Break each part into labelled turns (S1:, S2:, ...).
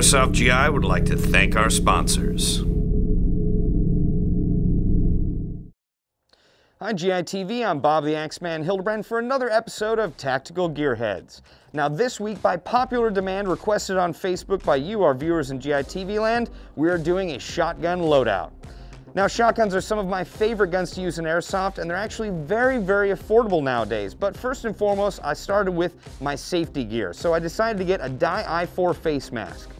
S1: Airsoft GI would like to thank our sponsors.
S2: Hi GI TV, I'm Bob the Axeman Hildebrand for another episode of Tactical Gearheads. Now this week, by popular demand requested on Facebook by you, our viewers in GI TV land, we are doing a shotgun loadout. Now shotguns are some of my favorite guns to use in Airsoft, and they're actually very, very affordable nowadays. But first and foremost, I started with my safety gear. So I decided to get a Di-I-4 face mask.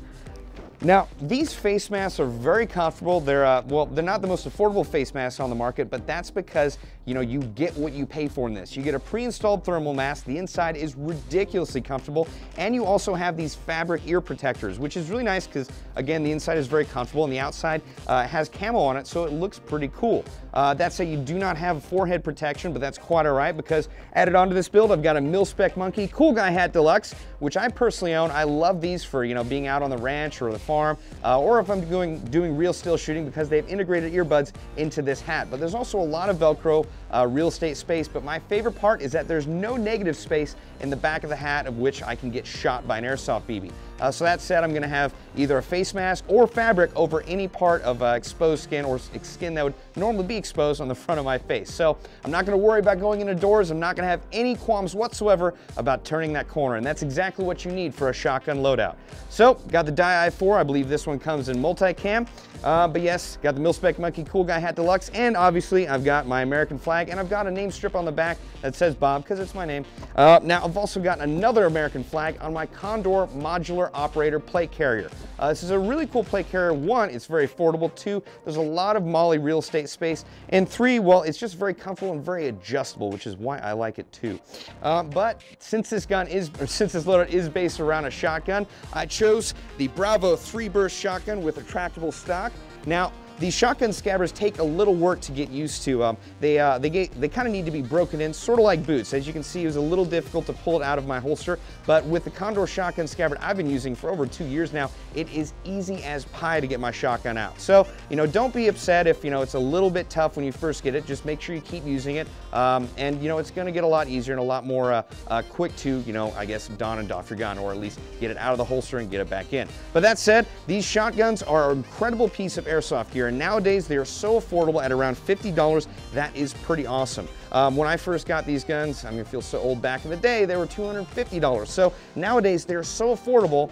S2: Now, these face masks are very comfortable. They're not the most affordable face masks on the market, but that's because, you get what you pay for in this. You get a pre-installed thermal mask. The inside is ridiculously comfortable, and you also have these fabric ear protectors, which is really nice because, again, the inside is very comfortable, and the outside has camo on it, so it looks pretty cool. That said, you do not have forehead protection, but that's quite all right because added onto this build, I've got a Milspec Monkey Cool Guy Hat Deluxe, which I personally own. I love these for, being out on the ranch or the farm, or if I'm doing real still shooting because they've integrated earbuds into this hat. But there's also a lot of Velcro real estate space, but my favorite part is that there's no negative space in the back of the hat of which I can get shot by an Airsoft BB. So that said, I'm going to have either a face mask or fabric over any part of exposed skin or skin that would normally be exposed on the front of my face. So I'm not going to worry about going into doors. I'm not going to have any qualms whatsoever about turning that corner, and that's exactly what you need for a shotgun loadout. So got the Di-I-4. I believe this one comes in multicam, but yes, got the Milspec Monkey Cool Guy Hat Deluxe, and obviously I've got my American flag, and I've got a name strip on the back that says Bob because it's my name. Now I've also got another American flag on my Condor Modular Operator plate carrier. This is a really cool plate carrier. One, it's very affordable. Two, there's a lot of Molle real estate space. And three, well, it's just very comfortable and very adjustable, which is why I like it too. But since this loadout is based around a shotgun, I chose the Bravo 3-burst shotgun with retractable stock. Now, these shotgun scabbards take a little work to get used to. They kind of need to be broken in, sort of like boots. As you can see, it was a little difficult to pull it out of my holster, but with the Condor shotgun scabbard I've been using for over 2 years now, it is easy as pie to get my shotgun out. So, don't be upset if, it's a little bit tough when you first get it. Just make sure you keep using it, and, it's going to get a lot easier and a lot more quick to, I guess, don and doff your gun, or at least get it out of the holster and get it back in. But that said, these shotguns are an incredible piece of Airsoft gear, and nowadays they are so affordable at around $50. That is pretty awesome. When I first got these guns, I feel so old, back in the day, they were $250. So nowadays they're so affordable,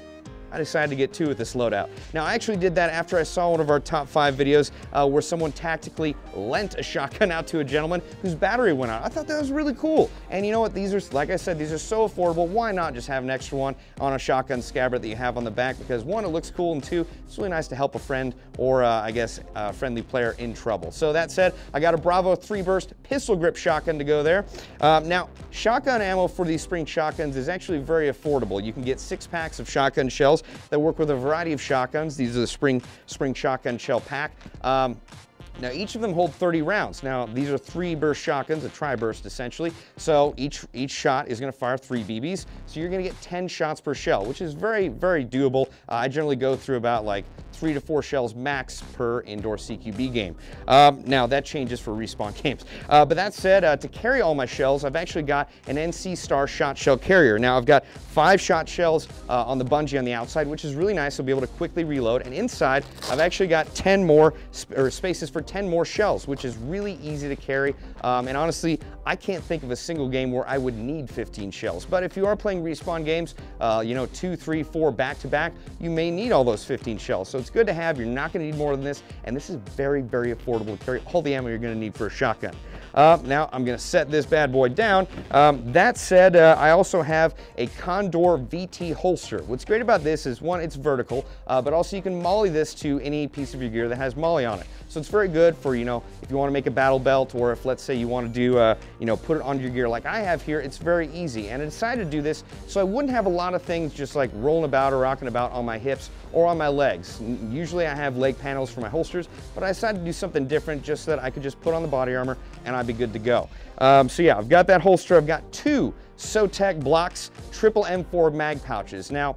S2: I decided to get two with this loadout. Now, I actually did that after I saw one of our top 5 videos where someone tactically lent a shotgun out to a gentleman whose battery went out. I thought that was really cool. And you know what? These are, like I said, these are so affordable. Why not just have an extra one on a shotgun scabbard that you have on the back? Because one, it looks cool, and two, it's really nice to help a friend or, I guess, a friendly player in trouble. So that said, I got a Bravo 3-burst pistol grip shotgun to go there. Now, shotgun ammo for these spring shotguns is actually very affordable. You can get 6 packs of shotgun shells that work with a variety of shotguns. These are the spring shotgun shell pack. Now each of them hold 30 rounds. Now these are 3-burst shotguns, a tri-burst essentially. So each shot is going to fire 3 BBs. So you're going to get 10 shots per shell, which is very, very doable. I generally go through about like 3 to 4 shells max per indoor CQB game. Now that changes for respawn games. But that said, to carry all my shells, I've actually got an NC Star Shotshell carrier. Now I've got 5 shot shells on the bungee on the outside, which is really nice. I'll be able to quickly reload. And inside, I've actually got 10 more spaces for 10 more shells, which is really easy to carry. And honestly, I can't think of a single game where I would need 15 shells. But if you are playing respawn games, 2, 3, 4 back to back, you may need all those 15 shells. So it's good to have. You're not going to need more than this. And this is very, very affordable to carry all the ammo you're going to need for a shotgun. Now I'm going to set this bad boy down. That said, I also have a Condor VT holster. What's great about this is, one, it's vertical, but also you can Molle this to any piece of your gear that has Molle on it. So it's very good for, if you want to make a battle belt, or if, let's say, you want to do, put it on your gear like I have here, it's very easy. And I decided to do this so I wouldn't have a lot of things just like rolling about or rocking about on my hips or on my legs. Usually I have leg panels for my holsters, but I decided to do something different just so that I could just put on the body armor and I'd be good to go. So yeah, I've got that holster. I've got 2 SOTEC BLOCS triple M4 mag pouches. Now,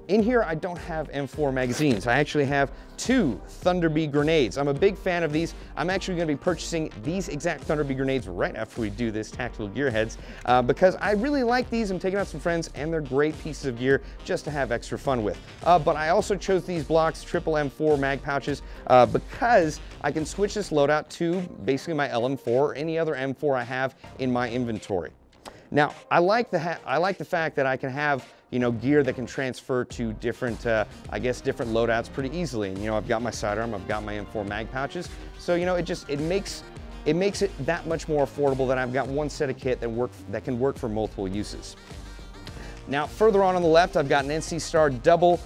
S2: In here, I don't have M4 magazines. I actually have 2 Thunder Bee grenades. I'm a big fan of these. I'm actually gonna be purchasing these exact Thunder Bee grenades right after we do this Tactical Gearheads because I really like these. I'm taking out some friends and they're great pieces of gear just to have extra fun with. But I also chose these BLOCS triple M4 mag pouches because I can switch this loadout to basically my LM4 or any other M4 I have in my inventory. Now, I like the fact that I can have gear that can transfer to different, I guess, different loadouts pretty easily. And I've got my sidearm, I've got my M4 mag pouches, so it makes it that much more affordable that I've got one set of kit that can work for multiple uses. Now, further on the left, I've got an NC Star double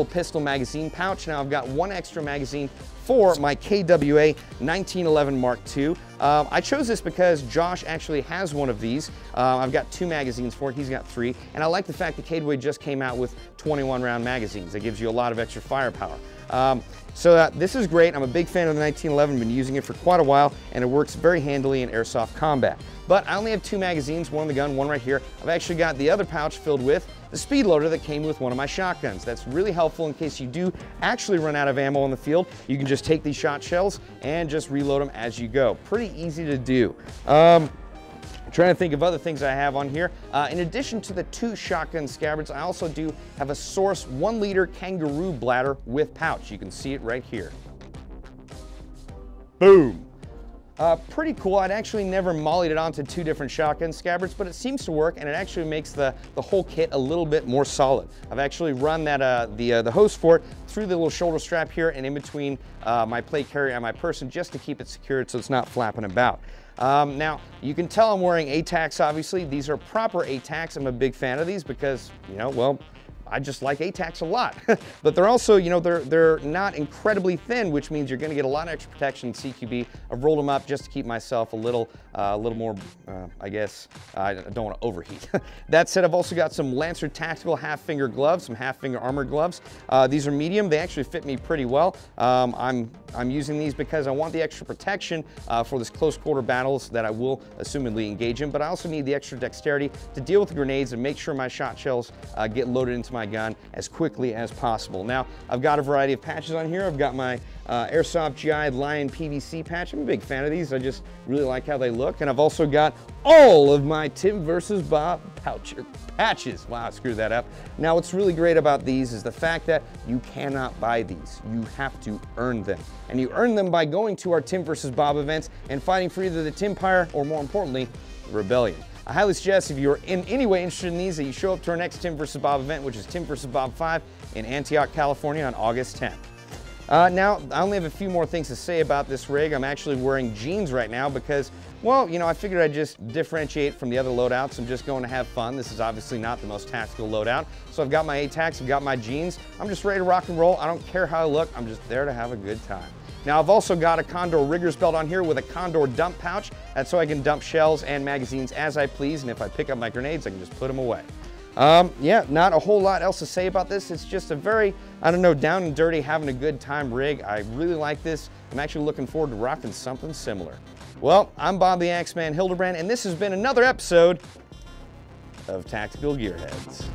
S2: pistol magazine pouch. Now, I've got one extra magazine for my KWA 1911 Mark II. I chose this because Josh actually has one of these. I've got 2 magazines for it, he's got 3, and I like the fact that KWA just came out with 21 round magazines. That gives you a lot of extra firepower. This is great. I'm a big fan of the 1911, been using it for quite a while, and it works very handily in airsoft combat. But I only have 2 magazines, one in the gun, one right here. I've actually got the other pouch filled with the speed loader that came with one of my shotguns. That's really helpful in case you do actually run out of ammo in the field. You can just take these shot shells and just reload them as you go. Pretty easy to do. Trying to think of other things I have on here. In addition to the 2 shotgun scabbards, I also do have a Source 1 liter Kangaroo bladder with pouch. You can see it right here. Boom. Pretty cool. I'd actually never mollied it onto 2 different shotgun scabbards, but it seems to work, and it actually makes the whole kit a little bit more solid. I've actually run that the hose for it through the little shoulder strap here and in between my plate carrier and my person just to keep it secured so it's not flapping about. Now, you can tell I'm wearing ATACs, obviously. These are proper ATACs. I'm a big fan of these because, well, I just like ATACs a lot. But they're also, they're not incredibly thin, which means you're gonna get a lot of extra protection in CQB. I've rolled them up just to keep myself a little more, I guess, I don't wanna overheat. That said, I've also got some Lancer Tactical half-finger gloves, some half-finger armor gloves. These are medium. They actually fit me pretty well. I'm using these because I want the extra protection for this close quarter battles that I will assumedly engage in, but I also need the extra dexterity to deal with the grenades and make sure my shot shells get loaded into my gun as quickly as possible. Now, I've got a variety of patches on here. I've got my Airsoft GI Lion PVC patch. I'm a big fan of these. I just really like how they look. And I've also got all of my Tim vs. Bob patches. Wow, I screwed that up. Now, what's really great about these is the fact that you cannot buy these. You have to earn them. And you earn them by going to our Tim vs. Bob events and fighting for either the Timpire or, more importantly, the Rebellion. I highly suggest if you're in any way interested in these that you show up to our next Tim vs. Bob event, which is Tim vs. Bob 5 in Antioch, California on August 10th. Now, I only have a few more things to say about this rig. I'm actually wearing jeans right now because, well, I figured I'd just differentiate from the other loadouts. I'm just going to have fun. This is obviously not the most tactical loadout. So I've got my ATACs, I've got my jeans. I'm just ready to rock and roll. I don't care how I look. I'm just there to have a good time. Now, I've also got a Condor rigger's belt on here with a Condor dump pouch. That's so I can dump shells and magazines as I please, and if I pick up my grenades, I can just put them away. Yeah, not a whole lot else to say about this. It's just a very, I don't know, down and dirty, having a good time rig. I really like this. I'm actually looking forward to rocking something similar. Well, I'm Bob the Axeman Hildebrand, and this has been another episode of Tactical Gearheads.